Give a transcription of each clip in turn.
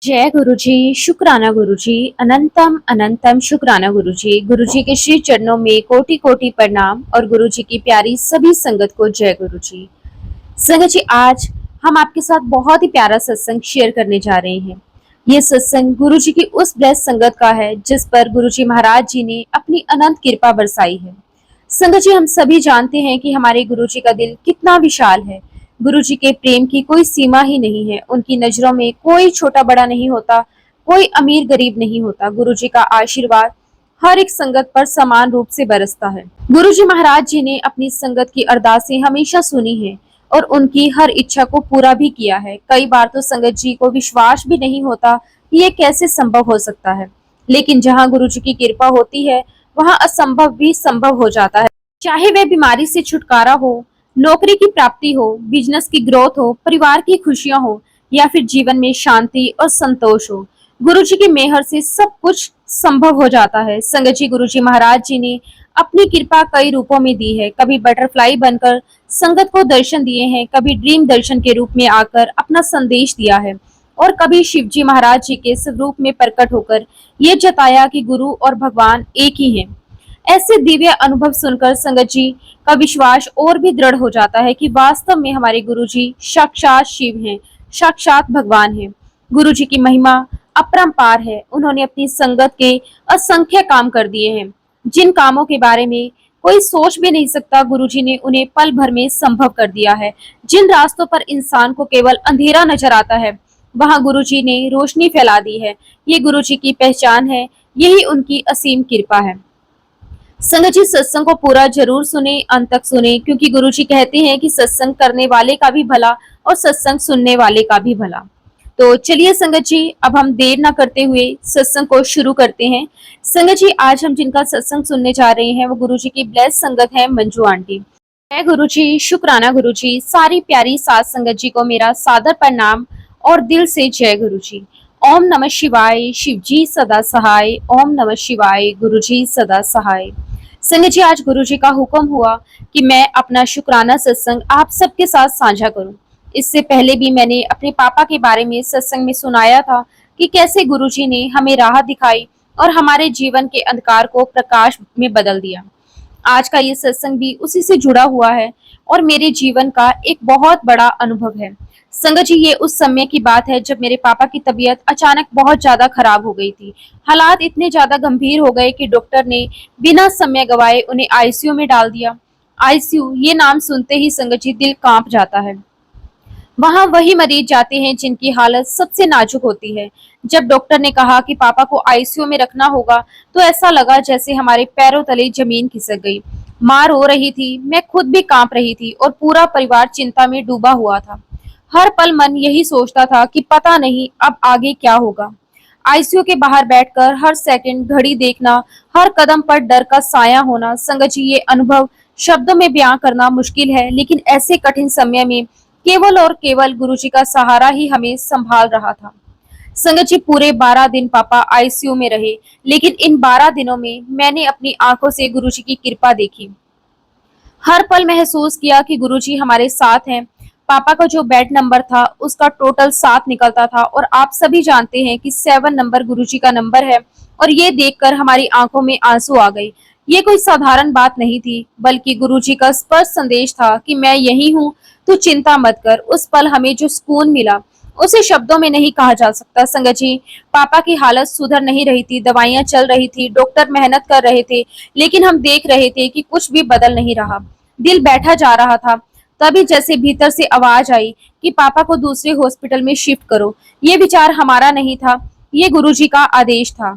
जय गुरुजी, शुक्राना गुरुजी, अनंतम अनंतम शुक्राना गुरुजी। गुरुजी के श्री चरणों में कोटि कोटि प्रणाम और गुरुजी की प्यारी सभी संगत को जय गुरुजी। संगत जी, आज हम आपके साथ बहुत ही प्यारा सत्संग शेयर करने जा रहे हैं। ये सत्संग गुरुजी की उस ब्लेस संगत का है जिस पर गुरुजी महाराज जी ने अपनी अनंत कृपा बरसाई है। संगत जी, हम सभी जानते हैं कि हमारे गुरुजी का दिल कितना विशाल है। गुरुजी के प्रेम की कोई सीमा ही नहीं है। उनकी नजरों में कोई छोटा बड़ा नहीं होता, कोई अमीर गरीब नहीं होता। गुरुजी का आशीर्वाद हर एक संगत पर समान रूप से बरसता है। गुरुजी महाराज जी ने अपनी संगत की अरदासें हमेशा सुनी है और उनकी हर इच्छा को पूरा भी किया है। कई बार तो संगत जी को विश्वास भी नहीं होता कि ये कैसे संभव हो सकता है, लेकिन जहाँ गुरुजी की कृपा होती है वहाँ असंभव भी संभव हो जाता है। चाहे वह बीमारी से छुटकारा हो, नौकरी की प्राप्ति हो, बिजनेस की ग्रोथ हो, परिवार की खुशियां हो या फिर जीवन में शांति और संतोष हो, गुरुजी की मेहर से सब कुछ संभव हो जाता है। संगत जी, गुरुजी महाराज जी ने अपनी कृपा कई रूपों में दी है। कभी बटरफ्लाई बनकर संगत को दर्शन दिए हैं, कभी ड्रीम दर्शन के रूप में आकर अपना संदेश दिया है और कभी शिवजी महाराज जी के स्वरूप में प्रकट होकर ये जताया कि गुरु और भगवान एक ही हैं। ऐसे दिव्य अनुभव सुनकर संगत जी का विश्वास और भी दृढ़ हो जाता है कि वास्तव में हमारे गुरुजी साक्षात शिव हैं, साक्षात भगवान हैं। गुरुजी की महिमा अपरंपार है। उन्होंने अपनी संगत के असंख्य काम कर दिए हैं, जिन कामों के बारे में कोई सोच भी नहीं सकता, गुरुजी ने उन्हें पल भर में संभव कर दिया है। जिन रास्तों पर इंसान को केवल अंधेरा नजर आता है, वहां गुरुजी ने रोशनी फैला दी है। ये गुरुजी की पहचान है, यही उनकी असीम कृपा है। संगत जी, सत्संग को पूरा जरूर सुने, अंत तक सुने, क्योंकि गुरुजी कहते हैं कि सत्संग करने वाले का भी भला और सत्संग सुनने वाले का भी भला। तो चलिए संगत जी, अब हम देर ना करते हुए सत्संग को शुरू करते हैं। संगत जी, आज हम जिनका सत्संग सुनने जा रहे हैं वो गुरुजी की ब्लेस संगत है, मंजू आंटी। जय गुरुजी, शुक्राना गुरुजी। सारी प्यारी साथ संगत जी को मेरा सादर प्रणाम और दिल से जय गुरुजी। ओम नमः शिवाय, शिवजी सदा सहाय। ओम नमः शिवाय, गुरुजी सदा सहाय। संगत जी, आज गुरुजी का हुक्म हुआ कि मैं अपना शुक्राना सत्संग आप सबके साथ साझा करूं। इससे पहले भी मैंने अपने पापा के बारे में सत्संग में सुनाया था कि कैसे गुरुजी ने हमें राह दिखाई और हमारे जीवन के अंधकार को प्रकाश में बदल दिया। आज का ये सत्संग भी उसी से जुड़ा हुआ है और मेरे जीवन का एक बहुत बड़ा अनुभव है। संगत जी, ये उस समय की बात है जब मेरे पापा की तबीयत अचानक बहुत ज्यादा खराब हो गई थी। हालात इतने ज्यादा गंभीर हो गए कि डॉक्टर ने बिना समय गवाए उन्हें आईसीयू में डाल दिया। आईसीयू, ये नाम सुनते ही संगत जी दिल कांप जाता है। वहां वही मरीज जाते हैं जिनकी हालत सबसे नाजुक होती है। जब डॉक्टर ने कहा कि पापा को आईसीयू में रखना होगा तो ऐसा लगा जैसे हमारे पैरों तले जमीन खिसक गई। मां रो रही थी, मैं खुद भी कांप रही थी और पूरा परिवार चिंता में डूबा हुआ था। हर पल मन यही सोचता था कि पता नहीं अब आगे क्या होगा। आईसीयू के बाहर बैठकर हर सेकंड घड़ी देखना, हर कदम पर डर का साया होना। संगत जी, ये अनुभव शब्दों में बयां करना मुश्किल है, लेकिन ऐसे कठिन समय में केवल और केवल गुरुजी का सहारा ही हमें संभाल रहा था। संगत जी, पूरे 12 दिन पापा आईसीयू में रहे, लेकिन इन 12 दिनों में मैंने अपनी आंखों से गुरुजी की कृपा देखी। हर पल महसूस किया कि गुरुजी हमारे साथ हैं। पापा का जो बेड नंबर था उसका टोटल 7 निकलता था और आप सभी जानते हैं कि 7 नंबर गुरुजी का नंबर है और ये देखकर हमारी आंखों में आंसू आ गए। ये कोई साधारण बात नहीं थी, बल्कि गुरुजी का स्पष्ट संदेश था कि मैं यही हूँ, तू चिंता मत कर। उस पल हमें जो सुकून मिला उसे शब्दों में नहीं कहा जा सकता। संगत जी, पापा की हालत सुधर नहीं रही थी, दवाइयां चल रही थी, डॉक्टर मेहनत कर रहे थे, लेकिन हम देख रहे थे कि कुछ भी बदल नहीं रहा। दिल बैठा जा रहा था। तभी जैसे भीतर से आवाज आई कि पापा को दूसरे हॉस्पिटल में शिफ्ट करो। ये विचार हमारा नहीं था, ये गुरुजी का आदेश था।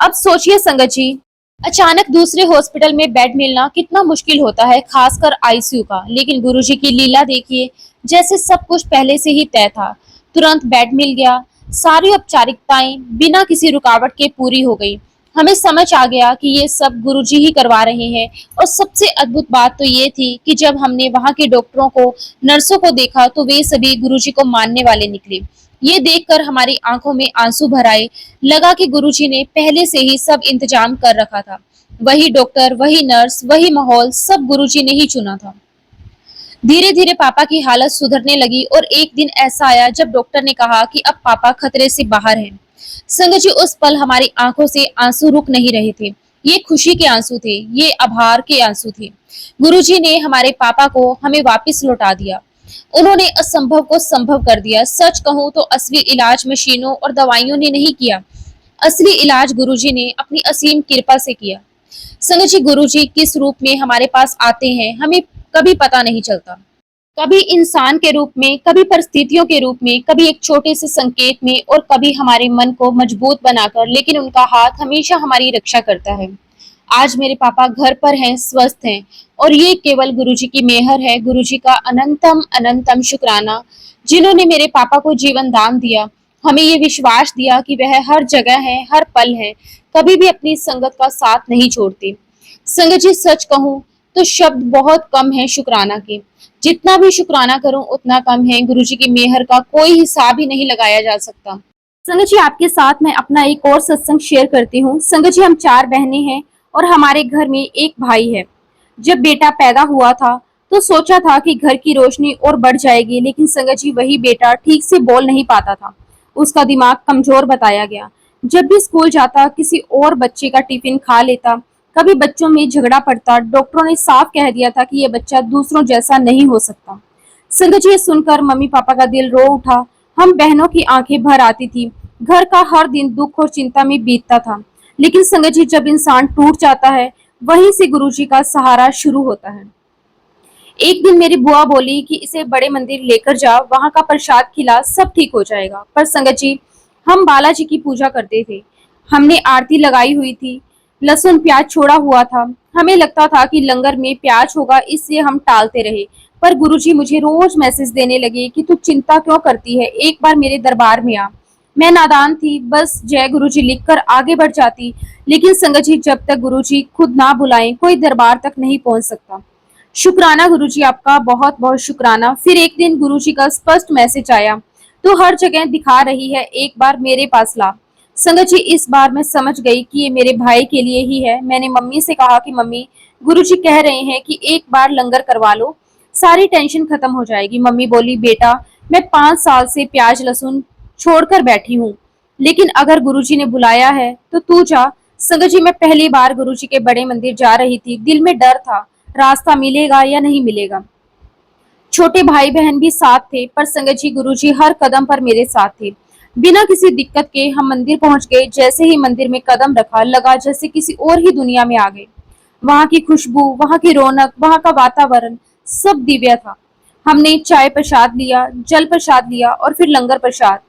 अब सोचिए संगत जी, अचानक दूसरे हॉस्पिटल में बेड मिलना कितना मुश्किल होता है, खासकर आईसीयू का। लेकिन गुरुजी की लीला देखिए, जैसे सब कुछ पहले से ही तय था। तुरंत बेड मिल गया, सारी औपचारिकताएं बिना किसी रुकावट के पूरी हो गई। हमें समझ आ गया कि ये सब गुरुजी ही करवा रहे हैं। और सबसे अद्भुत बात तो ये थी कि जब हमने वहां के डॉक्टरों को, नर्सों को देखा तो वे सभी गुरुजी को मानने वाले निकले। ये देखकर हमारी आंखों में आंसू भर आए। लगा कि गुरुजी ने पहले से ही सब इंतजाम कर रखा था। वही डॉक्टर, वही नर्स, वही माहौल, सब गुरुजी ने ही चुना था। धीरे धीरे पापा की हालत सुधरने लगी और एक दिन ऐसा आया जब डॉक्टर ने कहा कि अब पापा खतरे से बाहर हैं। संगत जी, उस पल हमारी आंखों से आंसू रुक नहीं रहे थे। ये खुशी के आंसू थे, ये आभार के आंसू थे। गुरुजी ने हमारे पापा को हमें वापस लौटा दिया। उन्होंने असंभव को संभव कर दिया। सच कहूं तो असली इलाज मशीनों और दवाइयों ने नहीं किया। असली इलाज गुरुजी ने अपनी असीम कृपा से किया। संगत जी, गुरुजी किस रूप में हमारे पास आते हैं हमें कभी पता नहीं चलता। कभी इंसान के रूप में, कभी परिस्थितियों के रूप में, कभी एक छोटे से संकेत में और कभी हमारे मन को मजबूत बनाकर, लेकिन उनका हाथ हमेशा हमारी रक्षा करता है। आज मेरे पापा घर पर हैं, स्वस्थ हैं और ये केवल गुरुजी की मेहर है। गुरुजी का अनंतम अनंतम शुक्राना, जिन्होंने मेरे पापा को जीवन दान दिया, हमें ये विश्वास दिया कि वह हर जगह है, हर पल है, कभी भी अपनी संगत का साथ नहीं छोड़ते। संगत जी, सच कहूं तो शब्द बहुत कम है शुक्राना के। जितना भी शुक्राना करूं उतना कम है। गुरुजी की मेहर का कोई हिसाब ही नहीं लगाया जा सकता। संगत जी, आपके साथ मैं अपना एक और सत्संग शेयर करती हूँ। संगत जी, हम 4 बहनें हैं और हमारे घर में एक भाई है। जब बेटा पैदा हुआ था तो सोचा था कि घर की रोशनी और बढ़ जाएगी, लेकिन संगत जी, वही बेटा ठीक से बोल नहीं पाता था। उसका दिमाग कमजोर बताया गया। जब भी स्कूल जाता किसी और बच्चे का टिफिन खा लेता, कभी बच्चों में झगड़ा पड़ता। डॉक्टरों ने साफ कह दिया था कि यह बच्चा दूसरों जैसा नहीं हो सकता। संगत जी, ये सुनकर मम्मी पापा का दिल रो उठा। हम बहनों की आंखें भर आती थी। घर का हर दिन दुख और चिंता में बीतता था। लेकिन संगत जी, जब इंसान टूट जाता है वहीं से गुरुजी का सहारा शुरू होता है। एक दिन मेरी बुआ बोली कि इसे बड़े मंदिर लेकर जाओ, वहां का प्रसाद खिला, सब ठीक हो जाएगा। पर संगत जी, हम बालाजी की पूजा करते थे। हमने आरती लगाई हुई थी, लहसुन प्याज छोड़ा हुआ था। हमें लगता था कि लंगर में प्याज होगा, इसलिए हम टालते रहे। पर गुरुजी मुझे रोज मैसेज देने लगे कि तू चिंता क्यों करती है, एक बार मेरे दरबार में आ। मैं नादान थी, बस जय गुरुजी लिखकर आगे बढ़ जाती। लेकिन संगत जी, जब तक गुरुजी खुद ना बुलाएं कोई दरबार तक नहीं पहुंच सकता। शुक्राना गुरुजी, आपका बहुत बहुत शुक्राना। फिर एक दिन गुरुजी का स्पष्ट मैसेज आया, तो हर जगह दिखा रही है, एक बार मेरे पास ला। संगत जी, इस बार मैं समझ गई कि ये मेरे भाई के लिए ही है। मैंने मम्मी से कहा कि मम्मी, गुरुजी कह रहे हैं कि एक बार लंगर करवा लो, सारी टेंशन खत्म हो जाएगी। मम्मी बोली, बेटा मैं 5 साल से प्याज लहसुन छोड़कर बैठी हूँ, लेकिन अगर गुरुजी ने बुलाया है तो तू जा। संगत जी, मैं पहली बार गुरुजी के बड़े मंदिर जा रही थी। दिल में डर था, रास्ता मिलेगा या नहीं मिलेगा। छोटे भाई बहन भी साथ थे, पर संगत जी, गुरुजी हर कदम पर मेरे साथ थे। बिना किसी दिक्कत के हम मंदिर पहुंच गए। जैसे ही मंदिर में कदम रखा, लगा जैसे किसी और ही दुनिया में आ गए। वहां की खुशबू, वहां की रौनक, वहां का वातावरण सब दिव्य था। हमने चाय प्रसाद लिया, जल प्रसाद लिया और फिर लंगर प्रसाद।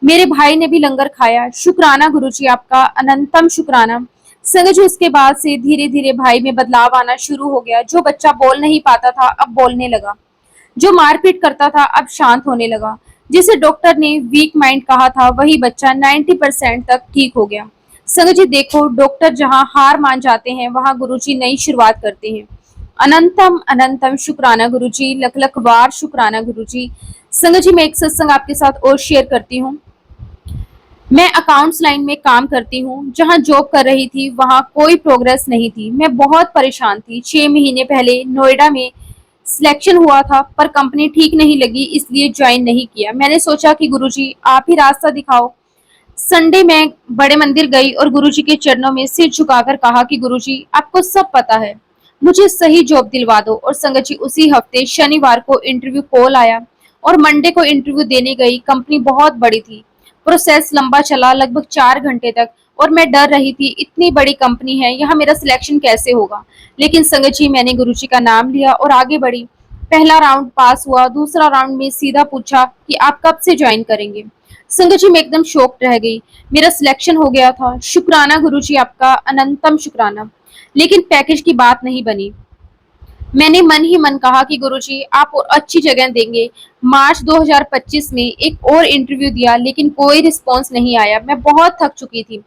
मेरे भाई ने भी लंगर खाया। शुक्राना गुरुजी, आपका अनंतम शुक्राना। संगत जी, उसके बाद से धीरे धीरे भाई में बदलाव आना शुरू हो गया। जो बच्चा बोल नहीं पाता था अब बोलने लगा, जो मारपीट करता था अब शांत होने लगा। जिसे डॉक्टर ने वीक माइंड कहा था, वही बच्चा 90% तक ठीक हो गया। संगत जी, देखो, डॉक्टर जहां हार मान जाते हैं वहां गुरुजी नई शुरुआत करते हैं। अनंतम अनंतम शुक्राना गुरुजी, लख लख बार शुक्राना गुरुजी। संगत जी, मैं एक सत्संग आपके साथ और शेयर करती हूँ। मैं अकाउंट्स लाइन में काम करती हूँ। जहाँ जॉब कर रही थी वहाँ कोई प्रोग्रेस नहीं थी। मैं बहुत परेशान थी। 6 महीने पहले नोएडा में सिलेक्शन हुआ था, पर कंपनी ठीक नहीं लगी, इसलिए ज्वाइन नहीं किया। मैंने सोचा कि गुरुजी आप ही रास्ता दिखाओ। संडे में बड़े मंदिर गई और गुरुजी के चरणों में सिर झुकाकर कहा कि गुरुजी, आपको सब पता है, मुझे सही जॉब दिलवा दो। और संगत जी, उसी हफ्ते शनिवार को इंटरव्यू कॉल आया और मंडे को इंटरव्यू देने गई। कंपनी बहुत बड़ी थी, प्रोसेस लंबा चला, लगभग 4 घंटे तक। और मैं डर रही थी, इतनी बड़ी कंपनी है, यहाँ मेरा सिलेक्शन कैसे होगा। लेकिन संगत जी, मैंने गुरुजी का नाम लिया और आगे बढ़ी। पहला राउंड पास हुआ। दूसरा राउंड में सीधा पूछा कि आप कब से ज्वाइन करेंगे। संगत जी, मैं एकदम शॉक्ड रह गई। मेरा सिलेक्शन हो गया था। शुक्राना गुरुजी, आपका अनंतम शुक्राना। लेकिन पैकेज की बात नहीं बनी। मैंने मन ही मन कहा कि गुरुजी आप और अच्छी जगह देंगे। मार्च 2025 में एक और इंटरव्यू दिया, लेकिन कोई रिस्पांस नहीं आया। मैं बहुत थक चुकी थी।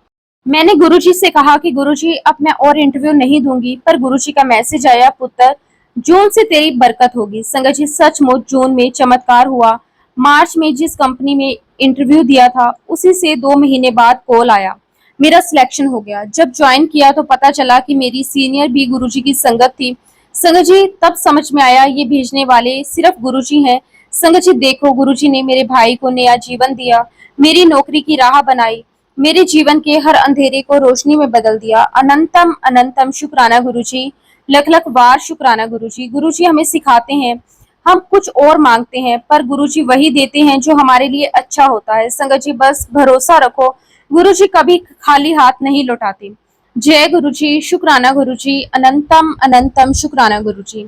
मैंने गुरुजी से कहा कि गुरुजी अब मैं और इंटरव्यू नहीं दूंगी। पर गुरुजी का मैसेज आया, पुत्र जून से तेरी बरकत होगी। संगत जी, सचमुच जून में चमत्कार हुआ। मार्च में जिस कंपनी में इंटरव्यू दिया था उसी से 2 महीने बाद कॉल आया, मेरा सिलेक्शन हो गया। जब ज्वाइन किया तो पता चला कि मेरी सीनियर भी गुरुजी की संगत थी। संगत जी तब समझ में आया ये भेजने वाले सिर्फ गुरुजी हैं। संगत जी देखो, गुरुजी ने मेरे भाई को नया जीवन दिया, मेरी नौकरी की राह बनाई, मेरे जीवन के हर अंधेरे को रोशनी में बदल दिया। अनंतम अनंतम शुक्राना गुरुजी, लख लख बार शुक्राना गुरुजी। गुरुजी हमें सिखाते हैं, हम कुछ और मांगते हैं पर गुरुजी वही देते हैं जो हमारे लिए अच्छा होता है। संगत जी बस भरोसा रखो, गुरुजी कभी खाली हाथ नहीं लौटाते। जय गुरुजी, शुक्राना गुरुजी, अनंतम अनंतम शुक्राना गुरुजी।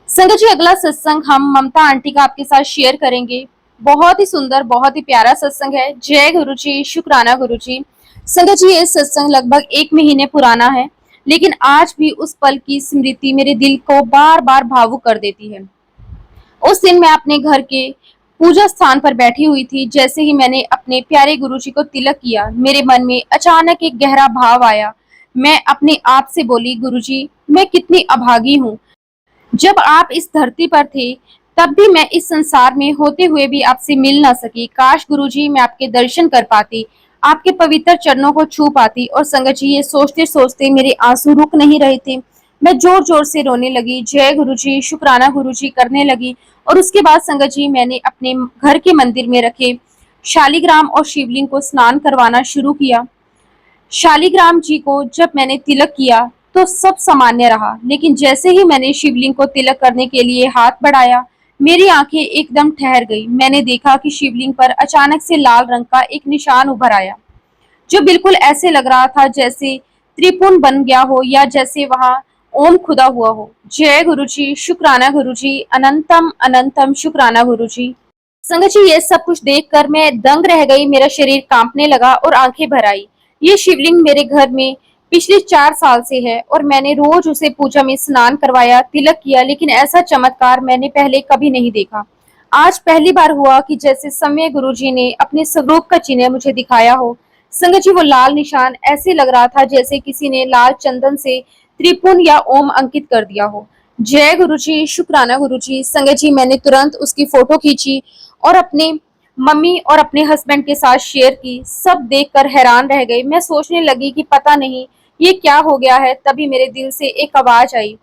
संगत जी अगला सत्संग हम ममता आंटी का आपके साथ शेयर करेंगे। बहुत ही सुंदर, बहुत ही प्यारा सत्संग है। जय गुरुजी, शुक्राना गुरुजी। संगत जी ये सत्संग लगभग 1 महीने पुराना है, लेकिन आज भी उस पल की स्मृति मेरे दिल को बार बार भावुक कर देती है। उस दिन मैं अपने घर के पूजा स्थान पर बैठी हुई थी। जैसे ही मैंने अपने प्यारे गुरुजी को तिलक किया, मेरे मन में अचानक एक गहरा भाव आया। मैं अपने आप से बोली, गुरुजी मैं कितनी अभागी हूँ। जब आप इस धरती पर थे तब भी मैं इस संसार में होते हुए भी आपसे मिल ना सकी। काश गुरुजी मैं आपके दर्शन कर पाती, आपके पवित्र चरणों को छू पाती। और संगत जी ये सोचते सोचते मेरे आंसू रुक नहीं रहे थे। मैं जोर जोर से रोने लगी, जय गुरुजी, शुक्राना गुरुजी करने लगी। और उसके बाद संगत जी मैंने अपने घर के मंदिर में रखे शालिग्राम और शिवलिंग को स्नान करवाना शुरू किया। शालिग्राम जी को जब मैंने तिलक किया तो सब सामान्य रहा, लेकिन जैसे ही मैंने शिवलिंग को तिलक करने के लिए हाथ बढ़ाया, मेरी आंखें एकदम ठहर गई। मैंने देखा कि शिवलिंग पर अचानक से लाल रंग का एक निशान उभर आया, जो बिल्कुल ऐसे लग रहा था जैसे त्रिपुन बन गया हो या जैसे वहां ओम खुदा हुआ हो। जय गुरुजी, शुक्राना गुरुजी, अनंतम अनंतम शुक्राना गुरुजी। संगत जी ये सब कुछ देखकर मैं दंग रह गई। मेरा शरीर कांपने लगा और आंखें भर आई। ये शिवलिंग मेरे घर में पिछले 4 साल से है और मैंने रोज उसे पूजा में स्नान करवाया, तिलक किया, लेकिन ऐसा चमत्कार मैंने पहले कभी नहीं देखा। आज पहली बार हुआ कि जैसे समय गुरुजी ने अपने स्वरूप का चिन्ह मुझे दिखाया हो। संगत जी वो लाल निशान ऐसे लग रहा था जैसे किसी ने लाल चंदन से त्रिपुन या ओम अंकित कर दिया हो। जय गुरुजी, शुक्राना गुरुजी। संगत जी मैंने तुरंत उसकी फोटो खींची और अपने मम्मी और अपने हस्बैंड के साथ शेयर की। सब देखकर हैरान रह गए। मैं सोचने लगी कि पता नहीं ये क्या हो गया है। तभी मेरे दिल से एक आवाज आई,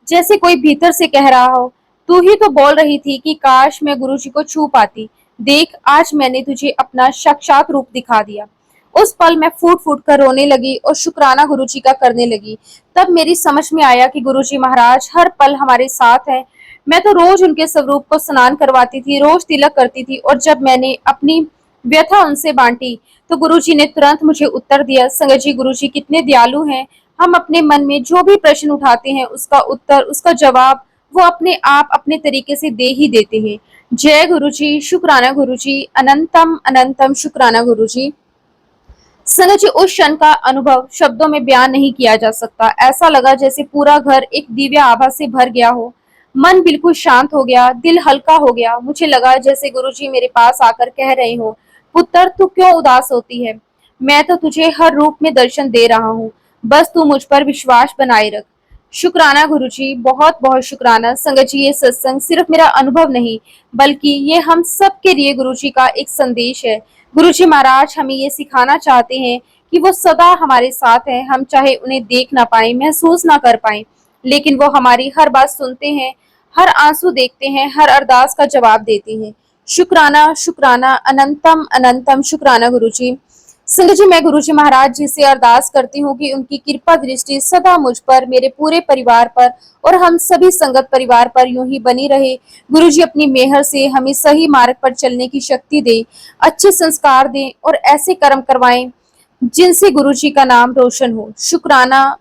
जैसे कोई भीतर से कह रहा हो, तू ही तो बोल रही थी कि काश मैं गुरुजी को छू पाती। देख आज मैंने तुझे अपना साक्षात रूप दिखा दिया। उस पल मैं फूट फूट कर रोने लगी और शुक्राना गुरुजी का करने लगी। तब मेरी समझ में आया कि गुरुजी महाराज हर पल हमारे साथ हैं। मैं तो रोज उनके स्वरूप को स्नान करवाती थी, रोज तिलक करती थी, और जब मैंने अपनी व्यथा उनसे बांटी तो गुरुजी ने तुरंत मुझे उत्तर दिया। संगत जी गुरुजी कितने दयालु हैं। हम अपने मन में जो भी प्रश्न उठाते हैं उसका उत्तर, उसका जवाब वो अपने आप अपने तरीके से दे ही देते हैं। जय गुरुजी, शुक्राना गुरुजी, अनंतम अनंतम शुक्राना गुरुजी। संगत जी उस क्षण का अनुभव शब्दों में बयान नहीं किया जा सकता। ऐसा लगा जैसे पूरा घर एक दिव्य आभा से भर गया हो। मन बिल्कुल शांत हो गया, दिल हल्का हो गया। मुझे लगा जैसे गुरुजी मेरे पास आकर कह रहे हो, पुत्र तू क्यों उदास होती है, मैं तो तुझे हर रूप में दर्शन दे रहा हूँ, बस तू मुझ पर विश्वास बनाए रख। शुक्राना गुरुजी, बहुत बहुत शुक्राना। संगत जी ये सत्संग सिर्फ मेरा अनुभव नहीं बल्कि ये हम सब के लिए गुरुजी का एक संदेश है। गुरुजी महाराज हमें ये सिखाना चाहते हैं कि वो सदा हमारे साथ हैं। हम चाहे उन्हें देख ना पाए, महसूस ना कर पाए, लेकिन वो हमारी हर बात सुनते हैं, हर आंसू देखते हैं, हर अरदास का जवाब देते हैं। शुक्राना शुक्राना, अनंतम अनंतम शुक्राना गुरुजी। संगत जी मैं गुरुजी महाराज जी से अरदास करती हूँ कि उनकी कृपा दृष्टि सदा मुझ पर, मेरे पूरे परिवार पर और हम सभी संगत परिवार पर यूं ही बनी रहे। गुरुजी अपनी मेहर से हमें सही मार्ग पर चलने की शक्ति दे, अच्छे संस्कार दें और ऐसे कर्म करवाएं जिनसे गुरुजी का नाम रोशन हो। शुक्राना,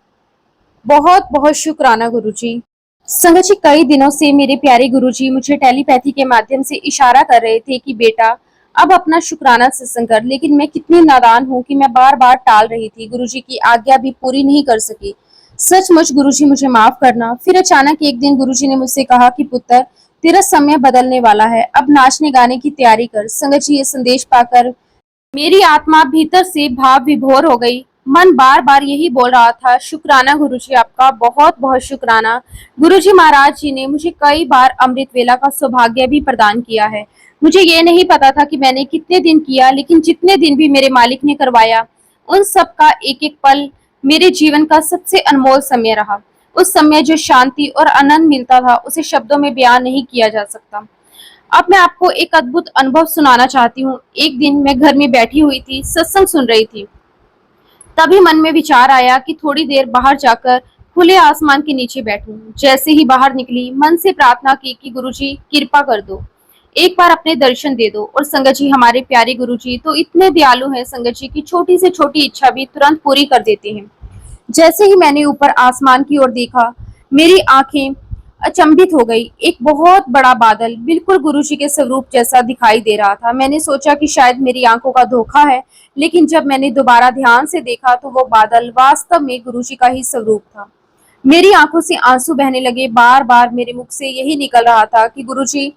बहुत बहुत शुक्राना गुरुजी। संगत जी कई दिनों से मेरे प्यारे गुरुजी मुझे टेलीपैथी के माध्यम से इशारा कर रहे थे कि बेटा अब अपना शुक्राना सत्संग कर, लेकिन मैं कितनी नादान हूँ कि मैं बार बार टाल रही थी, गुरुजी की आज्ञा भी पूरी नहीं कर सकी। सचमुच गुरुजी मुझे माफ करना। फिर अचानक एक दिन गुरुजी ने मुझसे कहा कि पुत्र तेरा समय बदलने वाला है, अब नाचने गाने की तैयारी कर। संगत जी ये संदेश पाकर मेरी आत्मा भीतर से भाव विभोर हो गई। मन बार बार यही बोल रहा था, शुक्राना गुरुजी, आपका बहुत बहुत शुक्राना। गुरुजी महाराज जी ने मुझे कई बार अमृत वेला का सौभाग्य भी प्रदान किया है। मुझे ये नहीं पता था कि मैंने कितने दिन किया, लेकिन जितने दिन भी मेरे मालिक ने करवाया उन सब का एक एक पल मेरे जीवन का सबसे अनमोल समय रहा। उस समय जो शांति और आनंद मिलता था उसे शब्दों में बयान नहीं किया जा सकता। अब मैं आपको एक अद्भुत अनुभव सुनाना चाहती हूँ। एक दिन मैं घर में बैठी हुई थी, सत्संग सुन रही थी। तभी मन में विचार आया कि थोड़ी देर बाहर जाकर खुले आसमान के नीचे बैठूं। जैसे ही बाहर निकली, मन से प्रार्थना की कि गुरुजी कृपा कर दो, एक बार अपने दर्शन दे दो। और संगत जी, हमारे प्यारे गुरुजी तो इतने दयालु हैं संगत जी, की छोटी से छोटी इच्छा भी तुरंत पूरी कर देते हैं। जैसे ही मैंने ऊपर आसमान की ओर देखा, मेरी आंखें अचंभित हो गई। एक बहुत बड़ा बादल बिल्कुल गुरुजी के स्वरूप जैसा दिखाई दे रहा था। मैंने सोचा कि शायद मेरी आंखों का धोखा है, लेकिन जब मैंने दोबारा ध्यान से देखा तो वो बादल वास्तव में गुरुजी का ही स्वरूप था। मेरी आंखों से आंसू बहने लगे। बार बार मेरे मुख से यही निकल रहा था कि गुरुजी,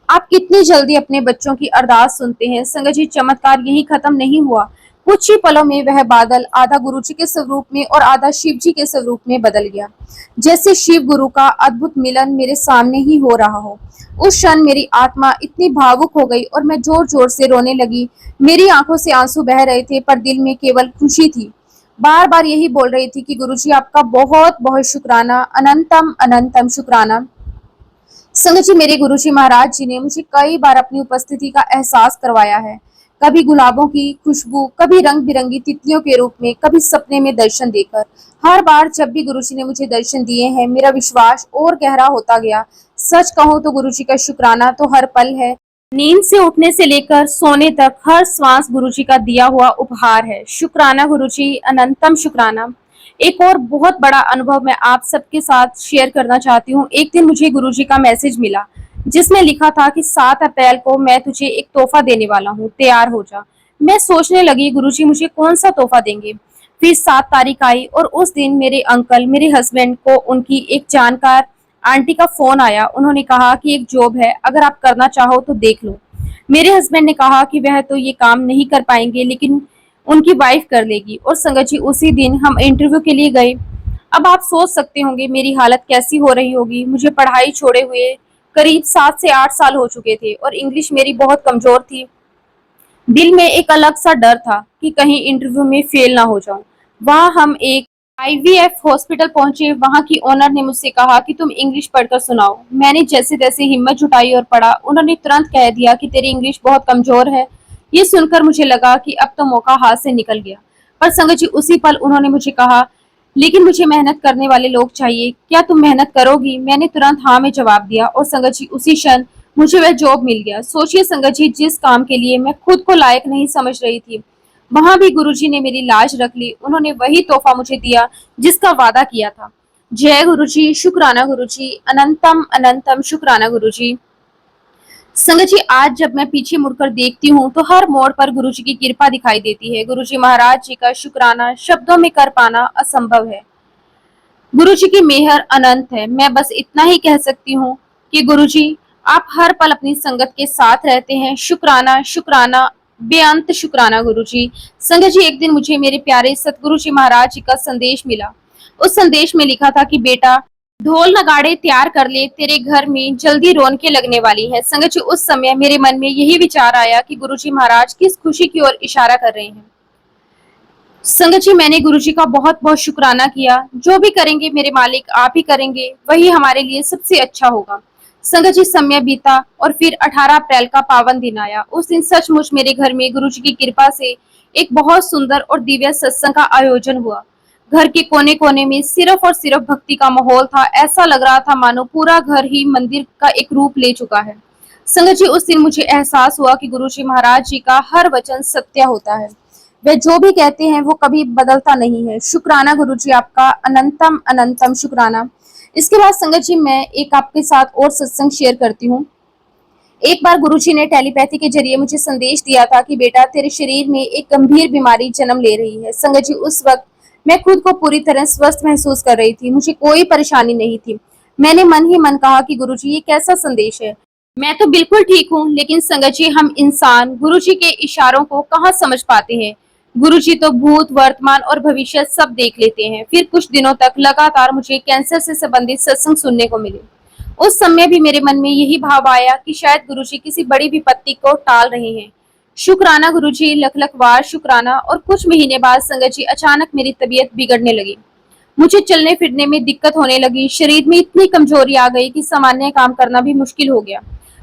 आप कितनी जल्दी अपने बच्चों की अरदास सुनते हैं। संगत जी, चमत्कार यही खत्म नहीं हुआ। कुछ ही पलों में वह बादल आधा गुरुजी के स्वरूप में और आधा शिव जी के स्वरूप में बदल गया, जैसे शिव गुरु का अद्भुत मिलन मेरे सामने ही हो रहा हो। उस क्षण मेरी आत्मा इतनी भावुक हो गई और मैं जोर जोर से रोने लगी। मेरी आंखों से आंसू बह रहे थे, पर दिल में केवल खुशी थी। बार बार यही बोल रही थी कि गुरुजी, आपका बहुत बहुत शुक्राना, अनंतम अनंतम शुक्राना। संगत जी, मेरे गुरुजी महाराज जी ने मुझे कई बार अपनी उपस्थिति का एहसास करवाया है। कभी गुलाबों की खुशबू, कभी रंग बिरंगी तितलियों के रूप में, कभी सपने में दर्शन देकर। हर बार जब भी गुरुजी ने मुझे दर्शन दिए हैं, मेरा विश्वास और गहरा होता गया। सच कहूं तो गुरुजी का शुक्राना तो हर पल है। नींद से उठने से लेकर सोने तक हर श्वास गुरुजी का दिया हुआ उपहार है। शुक्राना गुरुजी, अनंतम शुक्राना। एक और बहुत बड़ा अनुभव मैं आप सबके साथ शेयर करना चाहती हूँ। एक दिन मुझे गुरुजी का मैसेज मिला, जिसमें लिखा था कि 7 अप्रैल को मैं तुझे एक तोहफा देने वाला हूँ, तैयार हो जा। मैं सोचने लगी, गुरुजी मुझे कौन सा तोहफा देंगे। फिर 7 तारीख आई और उस दिन मेरे अंकल, मेरे हस्बैंड को उनकी एक जानकार आंटी का फोन आया। उन्होंने कहा कि एक जॉब है, अगर आप करना चाहो तो देख लो। मेरे हस्बैंड ने कहा कि वह तो ये काम नहीं कर पाएंगे, लेकिन उनकी वाइफ कर लेगी। और संगत जी, उसी दिन हम इंटरव्यू के लिए गए। अब आप सोच सकते होंगे मेरी हालत कैसी हो रही होगी। मुझे पढ़ाई छोड़े हुए करीब 7 से 8 साल हो चुके थे और इंग्लिश मेरी बहुत कमजोर थी। दिल में एक अलग सा डर था कि कहीं इंटरव्यू में फेल ना हो जाऊं। वहां हम एक आईवीएफ हॉस्पिटल पहुंचे। वहां की ओनर ने मुझसे कहा कि तुम इंग्लिश पढ़कर सुनाओ। मैंने जैसे तैसे हिम्मत जुटाई और पढ़ा। उन्होंने तुरंत कह दिया कि तेरी इंग्लिश बहुत कमजोर है। ये सुनकर मुझे लगा कि अब तो मौका हाथ से निकल गया। पर संगत जी, उसी पल उन्होंने मुझे कहा, लेकिन मुझे मेहनत करने वाले लोग चाहिए, क्या तुम मेहनत करोगी? मैंने तुरंत हाँ में जवाब दिया और संगत जी, उसी क्षण मुझे वह जॉब मिल गया। सोचिए संगत जी, जिस काम के लिए मैं खुद को लायक नहीं समझ रही थी, वहां भी गुरुजी ने मेरी लाज रख ली। उन्होंने वही तोहफा मुझे दिया जिसका वादा किया था। जय गुरुजी, शुक्राना गुरुजी, अनंतम अनंतम शुक्राना गुरुजी। संगत जी, आज जब मैं पीछे मुड़कर देखती हूँ तो हर मोड़ पर गुरुजी की कृपा दिखाई देती है। गुरुजी महाराज जी का शुक्राना शब्दों में कर पाना असंभव है। गुरुजी की मेहर अनंत है। मैं बस इतना ही कह सकती हूँ कि गुरुजी, आप हर पल अपनी संगत के साथ रहते हैं। शुक्राना शुक्राना, बेअंत शुक्राना गुरुजी। संगत जी, एक दिन मुझे मेरे प्यारे सतगुरु जी महाराज जी का संदेश मिला। उस संदेश में लिखा था कि बेटा, ढोल नगाड़े तैयार कर ले, तेरे घर में जल्दी रौनकें लगने वाली है। संगत जी, उस समय मेरे मन में यही विचार आया कि गुरुजी महाराज किस खुशी की ओर इशारा कर रहे हैं। संगत जी, मैंने गुरुजी का बहुत बहुत शुक्राना किया। जो भी करेंगे मेरे मालिक आप ही करेंगे, वही हमारे लिए सबसे अच्छा होगा। संगत जी, समय बीता और फिर 18 अप्रैल का पावन दिन आया। उस दिन सचमुच मेरे घर में गुरुजी की कृपा से एक बहुत सुंदर और दिव्य सत्संग का आयोजन हुआ। घर के कोने कोने में सिर्फ और सिर्फ भक्ति का माहौल था। ऐसा लग रहा था मानो पूरा घर ही मंदिर का एक रूप ले चुका है। संगत जी, उस दिन मुझे एहसास हुआ कि गुरुजी महाराज जी का हर वचन सत्य होता है। वे जो भी कहते हैं वो कभी बदलता नहीं है। शुक्राना गुरुजी, आपका अनंतम अनंतम शुक्राना। इसके बाद संगत जी, मैं एक आपके साथ और सत्संग शेयर करती हूँ। एक बार गुरुजी ने टेलीपैथी के जरिए मुझे संदेश दिया था कि बेटा, तेरे शरीर में एक गंभीर बीमारी जन्म ले रही है। संगत जी, उस वक्त मैं खुद को पूरी तरह स्वस्थ महसूस कर रही थी। मुझे कोई परेशानी नहीं थी। मैंने मन ही मन कहा कि गुरुजी, ये कैसा संदेश है? मैं तो बिल्कुल ठीक हूँ। लेकिन संगत जी, हम इंसान गुरुजी के इशारों को कहाँ समझ पाते हैं। गुरुजी तो भूत, वर्तमान और भविष्य सब देख लेते हैं। फिर कुछ दिनों तक लगातार मुझे कैंसर से संबंधित सत्संग सुनने को मिले। उस समय भी मेरे मन में यही भाव आया कि शायद गुरुजी किसी बड़ी विपत्ति को टाल रहे हैं। शुक्राना गुरुजी, लख लख वार शुक्राना। और कुछ महीने बाद संगत जी, अचानक मेरी तबीयत बिगड़ने लगी। मुझे चलने फिरने में दिक्कत होने लगी, शरीर में इतनी कमजोरी आ गई कि सामान्य काम करना भी मुश्किल हो गया।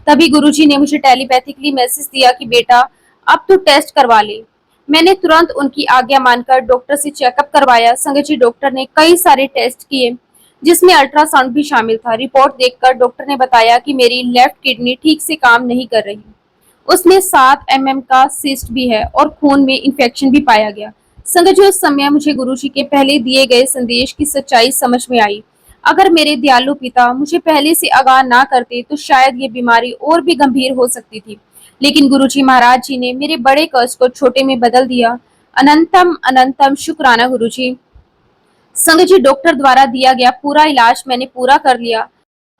तभी गुरुजी ने मुझे टेलीपैथिकली मैसेज दिया कि बेटा अब तू टेस्ट करवा ले। मैंने तुरंत उनकी आज्ञा मानकर डॉक्टर से चेकअप करवाया। संगत जी, डॉक्टर ने कई सारे टेस्ट किए जिसमें अल्ट्रासाउंड भी शामिल था। रिपोर्ट देखकर डॉक्टर ने बताया कि मेरी लेफ्ट किडनी ठीक से काम नहीं कर रही, उसमें 7 mm का सिस्ट भी है और खून में इन्फेक्शन भी पाया गया। संगत जी, उस समय मुझे गुरुजी के पहले दिए गए संदेश की सच्चाई समझ में आई। अगर मेरे दयालु पिता मुझे पहले से आगाह ना करते तो शायद ये बीमारी और भी गंभीर हो सकती थी। लेकिन गुरुजी महाराज जी ने मेरे बड़े कष्ट को छोटे में बदल दिया। अनंतम अनंतम शुक्राना गुरुजी। संगत जी, डॉक्टर द्वारा दिया गया पूरा इलाज मैंने पूरा कर लिया।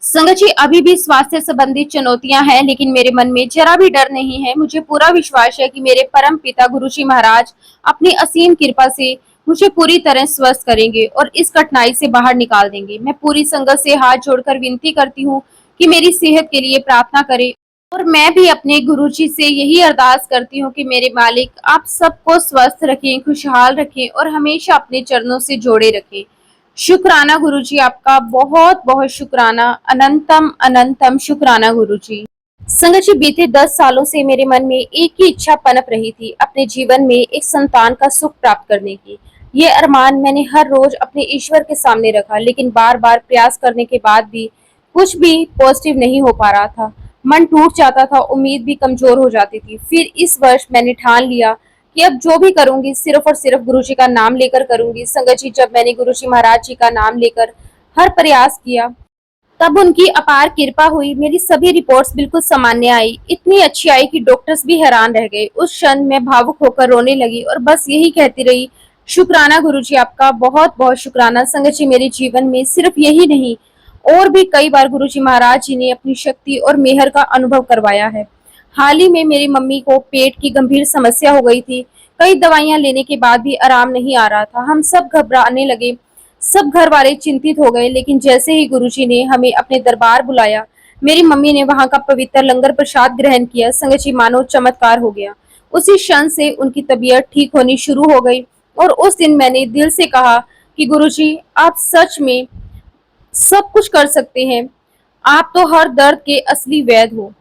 संगत जी, अभी भी स्वास्थ्य संबंधी चुनौतियां हैं, लेकिन मेरे मन में जरा भी डर नहीं है। मुझे पूरा विश्वास है कि मेरे परम पिता गुरुजी महाराज अपनी असीम कृपा से मुझे पूरी तरह स्वस्थ करेंगे और इस कठिनाई से बाहर निकाल देंगे। मैं पूरी संगत से हाथ जोड़कर विनती करती हूँ कि मेरी सेहत के लिए प्रार्थना करें और मैं भी अपने गुरुजी से यही अरदास करती हूँ कि मेरे मालिक आप सबको स्वस्थ रखें, खुशहाल रखें और हमेशा अपने चरणों से जोड़े रखें। शुक्राना गुरुजी, आपका बहुत बहुत शुक्राना। अनंतम अनंतम शुक्राना गुरुजी। संगत जी, बीते 10 सालों से मेरे मन में एक ही इच्छा पनप रही थी, अपने जीवन में एक संतान का सुख प्राप्त करने की। ये अरमान मैंने हर रोज अपने ईश्वर के सामने रखा, लेकिन बार बार प्रयास करने के बाद भी कुछ भी पॉजिटिव नहीं हो पा रहा था। मन टूट जाता था, उम्मीद भी कमजोर हो जाती थी। फिर इस वर्ष मैंने ठान लिया कि अब जो भी करूंगी सिर्फ और सिर्फ गुरुजी का नाम लेकर करूंगी। संगत जी, जब मैंने गुरुजी महाराज जी का नाम लेकर हर प्रयास किया तब उनकी अपार कृपा हुई। मेरी सभी रिपोर्ट्स बिल्कुल सामान्य आई, इतनी अच्छी आई कि डॉक्टर्स भी हैरान रह गए। उस क्षण मैं भावुक होकर रोने लगी और बस यही कहती रही, शुक्राना गुरुजी, आपका बहुत बहुत शुक्राना। संगत जी, मेरे जीवन में सिर्फ यही नहीं, और भी कई बार गुरुजी महाराज जी ने अपनी शक्ति और मेहर का अनुभव करवाया है। हाल ही में मेरी मम्मी को पेट की गंभीर समस्या हो गई थी। कई दवाइयां लेने के बाद भी आराम नहीं आ रहा था। हम सब घबराने लगे, सब घर वाले चिंतित हो गए। लेकिन जैसे ही गुरुजी ने हमें अपने दरबार बुलाया, मेरी मम्मी ने वहां का पवित्र लंगर प्रसाद ग्रहण किया। संगत जी, मानो चमत्कार हो गया। उसी क्षण से उनकी तबीयत ठीक होनी शुरू हो गई और उस दिन मैंने दिल से कहा कि गुरुजी, आप सच में सब कुछ कर सकते हैं, आप तो हर दर्द के असली वैद्य हो।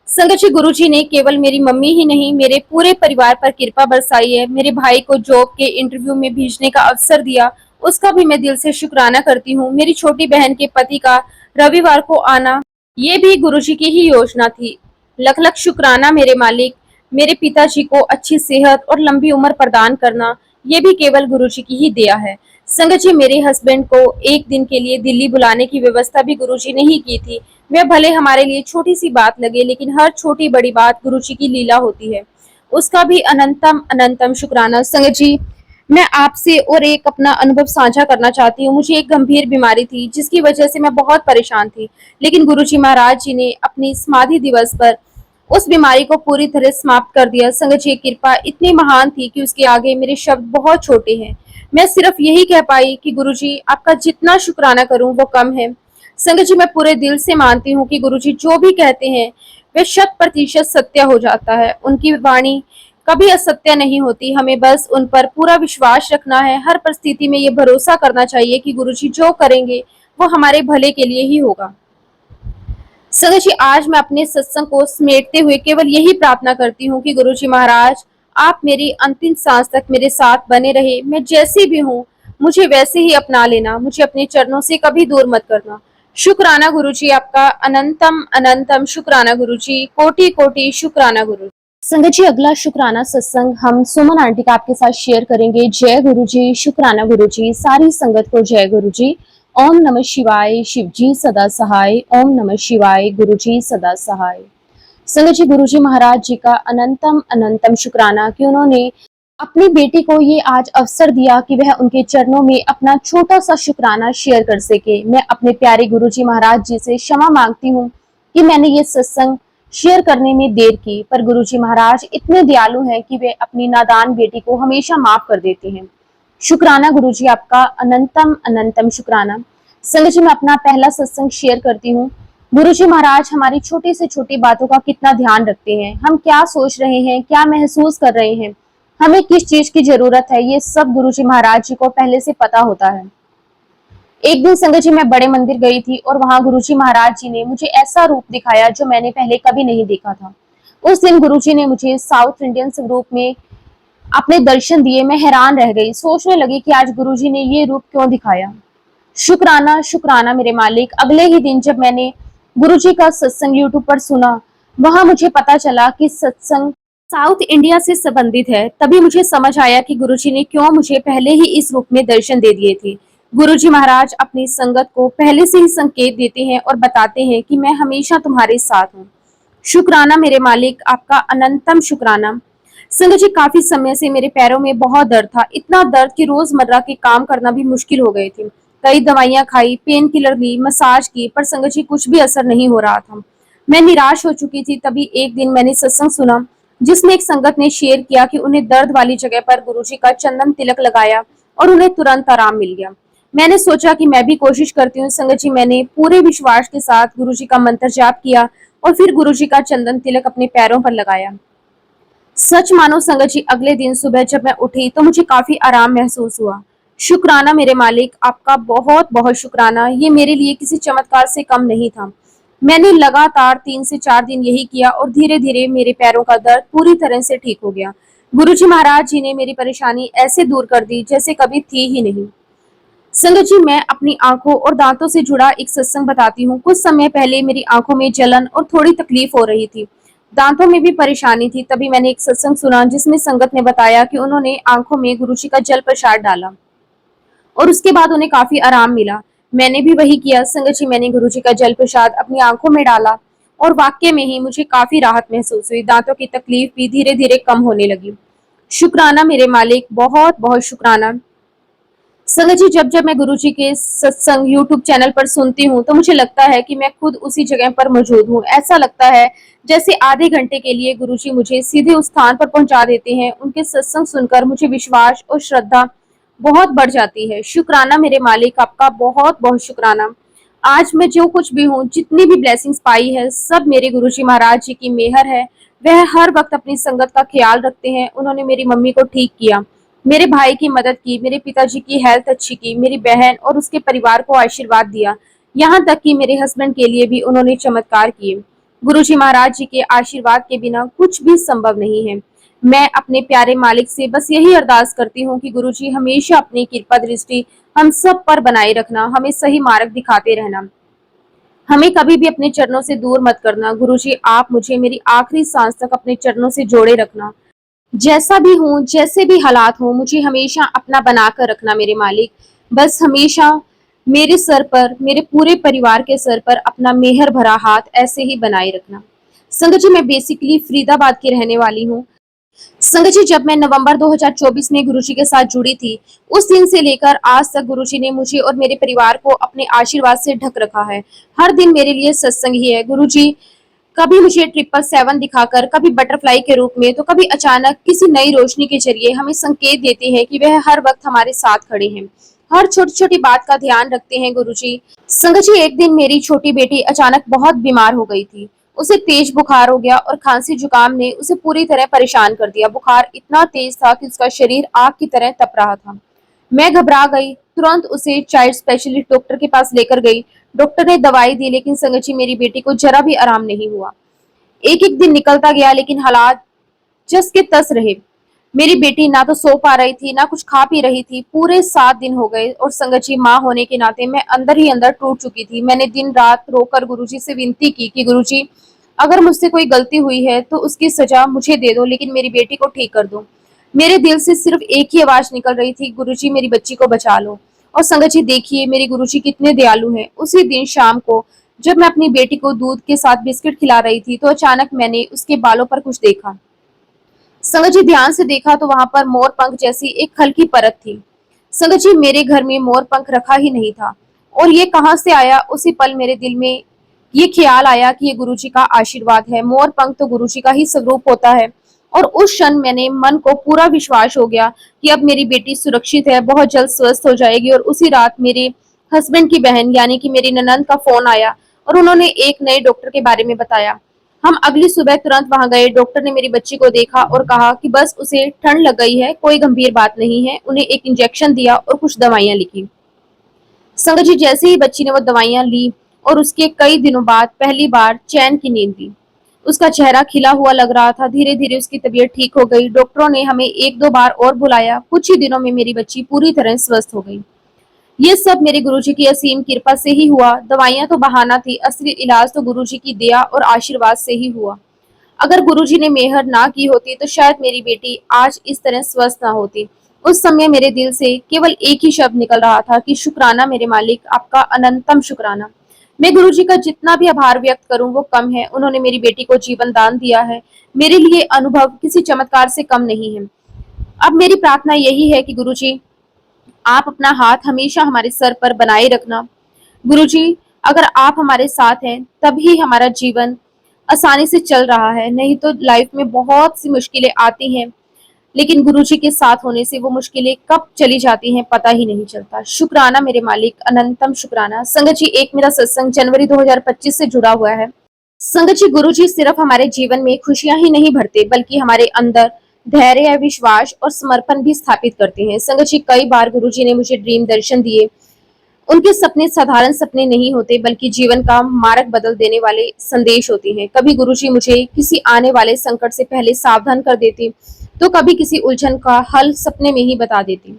संगत जी, गुरुजी ने केवल मेरी मम्मी ही नहीं, मेरे पूरे परिवार पर कृपा बरसाई है। मेरे भाई को जॉब के इंटरव्यू में भेजने का अवसर दिया, उसका भी मैं दिल से शुक्राना करती हूँ। मेरी छोटी बहन के पति का रविवार को आना, ये भी गुरुजी की ही योजना थी। लख लख शुक्राना मेरे मालिक। मेरे पिताजी को अच्छी सेहत और लंबी उम्र प्रदान करना, ये भी केवल गुरुजी की ही दया है। संगत जी, मेरे हस्बैंड को एक दिन के लिए दिल्ली बुलाने की व्यवस्था भी गुरुजी ने ही की थी। वह भले हमारे लिए छोटी सी बात लगे, लेकिन हर छोटी बड़ी बात गुरुजी की लीला होती है, उसका भी अनंतम अनंतम शुक्राना। संगत जी, मैं आपसे और एक अपना अनुभव साझा करना चाहती हूँ। मुझे एक गंभीर बीमारी थी जिसकी वजह से मैं बहुत परेशान थी, लेकिन गुरुजी महाराज जी ने अपनी समाधि दिवस पर उस बीमारी को पूरी तरह समाप्त कर दिया। संगत जी, कृपा इतनी महान थी कि उसके आगे मेरे शब्द बहुत छोटे हैं। मैं सिर्फ यही कह पाई कि गुरुजी, आपका जितना शुक्राना करूं वो कम है। संगत जी, मैं पूरे दिल से मानती हूँ कि गुरुजी जो भी कहते हैं वे 100% सत्य हो जाता है। उनकी वाणी कभी असत्य नहीं होती। हमें बस उन पर पूरा विश्वास रखना है। हर परिस्थिति में ये भरोसा करना चाहिए कि गुरुजी जो करेंगे वो हमारे भले के लिए ही होगा। संगत जी, आज मैं अपने सत्संग को समेटते हुए केवल यही प्रार्थना करती हूँ कि गुरुजी महाराज, आप मेरी अंतिम सांस तक मेरे साथ बने रहे। मैं जैसी भी हूँ मुझे वैसे ही अपना लेना, मुझे अपने चरणों से कभी दूर मत करना। शुक्राना गुरुजी, आपका अनंतम अनंतम शुक्राना गुरुजी, कोटि कोटि शुक्राना गुरु। संगत जी, अगला शुक्राना सत्संग हम सुमन आंटी का आपके साथ शेयर करेंगे। जय गुरुजी, शुक्राना गुरुजी, सारी संगत को जय गुरुजी। ओम नमः शिवाय, शिवजी सदा सहाय। ओम नमः शिवाय, गुरुजी सदा सहाय। संगत जी, गुरुजी महाराज जी का अनंतम अनंतम शुक्राना कि उन्होंने अपनी बेटी को ये आज अवसर दिया कि वह उनके चरणों में अपना छोटा सा शुक्राना शेयर कर सके। मैं अपने प्यारे गुरुजी महाराज जी से क्षमा मांगती हूँ कि मैंने ये सत्संग शेयर करने में देर की, पर गुरुजी महाराज इतने दयालु हैं कि वे अपनी नादान बेटी को हमेशा माफ कर देते हैं। शुक्राना गुरुजी, आपका अनंतम अनंतम शुक्राना। संगत जी, मैं अपना पहला सत्संग शेयर करती हूँ। गुरुजी महाराज हमारी छोटी से छोटी बातों का कितना ध्यान रखते हैं। हम क्या सोच रहे हैं, क्या महसूस कर रहे हैं, हमें किस चीज की जरूरत है, ये सब गुरुजी महाराज जी को पहले से पता होता है। एक दिन संगत जी मैं बड़े मंदिर गई थी और वहां गुरुजी महाराज जी ने मुझे ऐसा रूप दिखाया जो मैंने पहले कभी नहीं देखा था। उस दिन गुरुजी ने मुझे साउथ इंडियन स्वरूप में अपने दर्शन दिए। मैं हैरान रह गई, सोचने लगी कि आज गुरुजी ने ये रूप क्यों दिखाया। शुक्राना शुक्राना मेरे मालिक। अगले ही दिन जब मैंने गुरुजी का सत्संग यूट्यूब पर सुना, वहां मुझे पता चला कि सत्संग साउथ इंडिया से संबंधित है। तभी मुझे समझ आया कि गुरुजी ने क्यों मुझे पहले ही इस रूप में दर्शन दे दिए थे। गुरुजी महाराज अपनी संगत को पहले से ही संकेत देते हैं और बताते हैं कि मैं हमेशा तुम्हारे साथ हूँ। शुक्राना मेरे मालिक, आपका अनंतम शुक्राना। संगत जी, काफी समय से मेरे पैरों में बहुत दर्द था, इतना दर्द कि रोजमर्रा के काम करना भी मुश्किल हो गए थे। कई दवाइयां खाई, पेन किलर ली, मसाज की, पर संगत जी कुछ भी असर नहीं हो रहा था। मैं निराश हो चुकी थी। तभी एक दिन मैंने सत्संग सुना जिसमें एक संगत ने शेयर किया कि उन्हें दर्द वाली जगह पर गुरुजी का चंदन तिलक लगाया और उन्हें तुरंत आराम मिल गया। मैंने सोचा कि मैं भी कोशिश करती हूँ। संगत जी, मैंने पूरे विश्वास के साथ गुरुजी का मंत्र जाप किया और फिर गुरुजी का चंदन तिलक अपने पैरों पर लगाया। सच मानो संगत जी, अगले दिन सुबह जब मैं उठी तो मुझे काफी आराम महसूस हुआ। शुक्राना मेरे मालिक, आपका बहुत बहुत शुक्राना। ये मेरे लिए किसी चमत्कार से कम नहीं था। मैंने लगातार 3 से 4 दिन यही किया और धीरे धीरे मेरे पैरों का दर्द पूरी तरह से ठीक हो गया। गुरुजी महाराज जी ने मेरी परेशानी ऐसे दूर कर दी जैसे कभी थी ही नहीं। संगत जी, मैं अपनी आंखों और दांतों से जुड़ा एक सत्संग बताती हूँ। कुछ समय पहले मेरी आंखों में जलन और थोड़ी तकलीफ हो रही थी, दांतों में भी परेशानी थी। तभी मैंने एक सत्संग सुना जिसमें संगत ने बताया कि उन्होंने आंखों में गुरुजी का जल प्रसाद डाला और उसके बाद उन्हें काफी आराम मिला। मैंने भी वही किया। संगत जी, मैंने गुरुजी का जल प्रसाद अपनी आंखों में डाला और वाकई में ही मुझे काफी राहत महसूस हुई। दांतों की तकलीफ भी धीरे धीरे कम होने लगी। शुक्राना मेरे मालिक, बहुत बहुत शुक्राना। संगत जी, जब जब मैं गुरुजी के सत्संग यूट्यूब चैनल पर सुनती हूँ तो मुझे लगता है कि मैं खुद उसी जगह पर मौजूद हूँ। ऐसा लगता है जैसे आधे घंटे के लिए गुरुजी मुझे सीधे उस स्थान पर पहुंचा देते हैं। उनके सत्संग सुनकर मुझे विश्वास और श्रद्धा बहुत बढ़ जाती है। शुक्राना मेरे मालिक, आपका बहुत बहुत शुक्राना। आज मैं जो कुछ भी हूँ, जितनी भी ब्लेसिंग्स पाई है, सब मेरे गुरुजी महाराज जी की मेहर है। वह हर वक्त अपनी संगत का ख्याल रखते हैं। उन्होंने मेरी मम्मी को ठीक किया, मेरे भाई की मदद की, मेरे पिताजी की हेल्थ अच्छी की, मेरी बहन और उसके परिवार को आशीर्वाद दिया। यहाँ तक कि मेरे हस्बैंड के लिए भी उन्होंने चमत्कार किए। गुरुजी महाराज जी के आशीर्वाद के बिना कुछ भी संभव नहीं है। मैं अपने प्यारे मालिक से बस यही अरदास करती हूँ कि गुरुजी हमेशा अपनी कृपा दृष्टि हम सब पर बनाए रखना, हमें सही मार्ग दिखाते रहना, हमें कभी भी अपने चरणों से दूर मत करना। गुरुजी, आप मुझे मेरी आखिरी सांस तक अपने चरणों से जोड़े रखना। जैसा भी हूँ, जैसे भी हालात हों, मुझे हमेशा अपना बनाकर रखना मेरे मालिक। बस हमेशा मेरे सर पर, मेरे पूरे परिवार के सर पर अपना मेहर भरा हाथ ऐसे ही बनाए रखना। संगत जी, मैं बेसिकली फरीदाबाद की रहने वाली हूँ। संगत जी, जब मैं नवंबर 2024 में गुरुजी के साथ जुड़ी थी, उस दिन से लेकर आज तक गुरुजी ने मुझे और मेरे परिवार को अपने आशीर्वाद से ढक रखा है। हर दिन मेरे लिए सत्संग ही है। गुरुजी कभी मुझे 777 दिखाकर, कभी बटरफ्लाई के रूप में, तो कभी अचानक किसी नई रोशनी के जरिए हमें संकेत देते हैं कि वह हर वक्त हमारे साथ खड़े हैं। हर छोटी छोटी बात का ध्यान रखते हैं गुरुजी। संगत जी, एक दिन मेरी छोटी बेटी अचानक बहुत बीमार हो गई थी। उसे तेज बुखार हो गया और खांसी जुकाम ने उसे पूरी तरह परेशान कर दिया। बुखार इतना तेज था कि उसका शरीर आग की तरह तप रहा था। मैं घबरा गई, तुरंत उसे चाइल्ड स्पेशलिस्ट डॉक्टर के पास लेकर गई। डॉक्टर ने दवाई दी, लेकिन संगत जी, मेरी बेटी को जरा भी आराम नहीं हुआ। एक एक दिन निकलता गया, लेकिन हालात जस के तस रहे। मेरी बेटी ना तो सो पा रही थी, ना कुछ खा पी रही थी। पूरे 7 दिन हो गए और संगत जी, माँ होने के नाते मैं अंदर ही अंदर टूट चुकी थी। मैंने दिन रात रोकर गुरुजी से विनती की कि गुरुजी, अगर मुझसे कोई गलती हुई है तो उसकी सजा मुझे दे दो, लेकिन मेरी बेटी को ठीक कर दो। मेरे दिल से सिर्फ एक ही आवाज निकल रही थी, गुरुजी मेरी बच्ची को बचा लो। और संगत जी, देखिए मेरे गुरुजी कितने दयालु हैं। उसी दिन शाम को जब मैं अपनी बेटी को दूध के साथ बिस्किट खिला रही थी तो अचानक मैंने उसके बालों पर कुछ देखा। संगत जी, ध्यान से देखा तो वहां पर मोर पंख जैसी एक हल्की परत थी। संगत जी, मेरे घर में मोर पंख रखा ही नहीं था और ये कहां से आया। उसी पल मेरे दिल में ये ख्याल आया कि ये गुरुजी का आशीर्वाद है। मोर पंख तो गुरुजी का ही स्वरूप होता है। और उस क्षण मैंने मन को पूरा विश्वास हो गया कि अब मेरी बेटी सुरक्षित है, बहुत जल्द स्वस्थ हो जाएगी। और उसी रात मेरे हस्बैंड की बहन यानी कि मेरी ननंद का फोन आया और उन्होंने एक नए डॉक्टर के बारे में बताया। हम अगली सुबह तुरंत वहां गए। डॉक्टर ने मेरी बच्ची को देखा और कहा कि बस उसे ठंड लग गई है, कोई गंभीर बात नहीं है। उन्हें एक इंजेक्शन दिया और कुछ दवाइयां लिखी। संगत जी, जैसे ही बच्ची ने वो दवाइयां ली और उसके कई दिनों बाद पहली बार चैन की नींद ली। उसका चेहरा खिला हुआ लग रहा था। धीरे धीरे उसकी तबीयत ठीक हो गई। डॉक्टरों ने हमें एक दो बार और बुलाया। कुछ ही दिनों में मेरी बच्ची पूरी तरह स्वस्थ हो गई। ये सब मेरे गुरुजी की असीम कृपा से ही हुआ। दवाइयां तो बहाना थी, असली इलाज तो गुरुजी की दया और आशीर्वाद से ही हुआ। अगर गुरुजी ने मेहर ना की होती तो शायद मेरी बेटी आज इस तरह स्वस्थ ना होती। उस समय मेरे दिल से केवल एक ही शब्द निकल रहा था कि शुक्राना मेरे मालिक, आपका अनंतम शुक्राना। मैं गुरुजी का जितना भी आभार व्यक्त करूं वो कम है। उन्होंने मेरी बेटी को जीवन दान दिया है। मेरे लिए अनुभव किसी चमत्कार से कम नहीं है। अब मेरी प्रार्थना यही है कि गुरुजी, आप अपना हाथ हमेशा हमारे सर पर बनाए रखना। गुरुजी, अगर आप हमारे साथ हैं तभी हमारा जीवन आसानी से चल रहा है, नहीं तो लाइफ में बहुत सी मुश्किलें आती हैं, लेकिन गुरुजी के साथ होने से वो मुश्किलें कब चली जाती हैं पता ही नहीं चलता। शुक्राना मेरे मालिक, अनंतम शुक्राना। संगत जी, एक मेरा सत्संग जनवरी 2025 से जुड़ा हुआ है। संगत जी, गुरुजी सिर्फ हमारे जीवन में खुशियां ही नहीं भरते बल्कि हमारे अंदर धैर्य, विश्वास और समर्पण भी स्थापित करते हैं। संगत जी, कई बार गुरुजी ने मुझे ड्रीम दर्शन दिए। उनके सपने साधारण सपने नहीं होते बल्कि जीवन का मार्ग बदल देने वाले संदेश होते हैं। कभी गुरुजी मुझे किसी आने वाले संकट से पहले सावधान कर देते, तो कभी किसी उलझन का हल सपने में ही बता देते।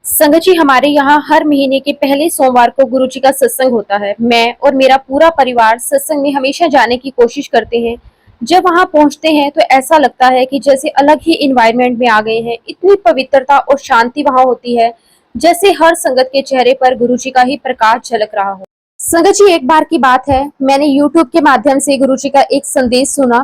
संगत जी, हमारे यहाँ हर महीने के पहले सोमवार को गुरुजी का सत्संग होता है। मैं और मेरा पूरा परिवार सत्संग में हमेशा जाने की कोशिश करते हैं। जब वहां पहुंचते हैं तो ऐसा लगता है कि जैसे अलग ही इन्वायरमेंट में आ गए हैं। इतनी पवित्रता और शांति वहां होती है, जैसे हर संगत के चेहरे पर गुरुजी का ही प्रकाश झलक रहा हो। संगत जी, एक बार की बात है, मैंने यूट्यूब के माध्यम से गुरुजी का एक संदेश सुना।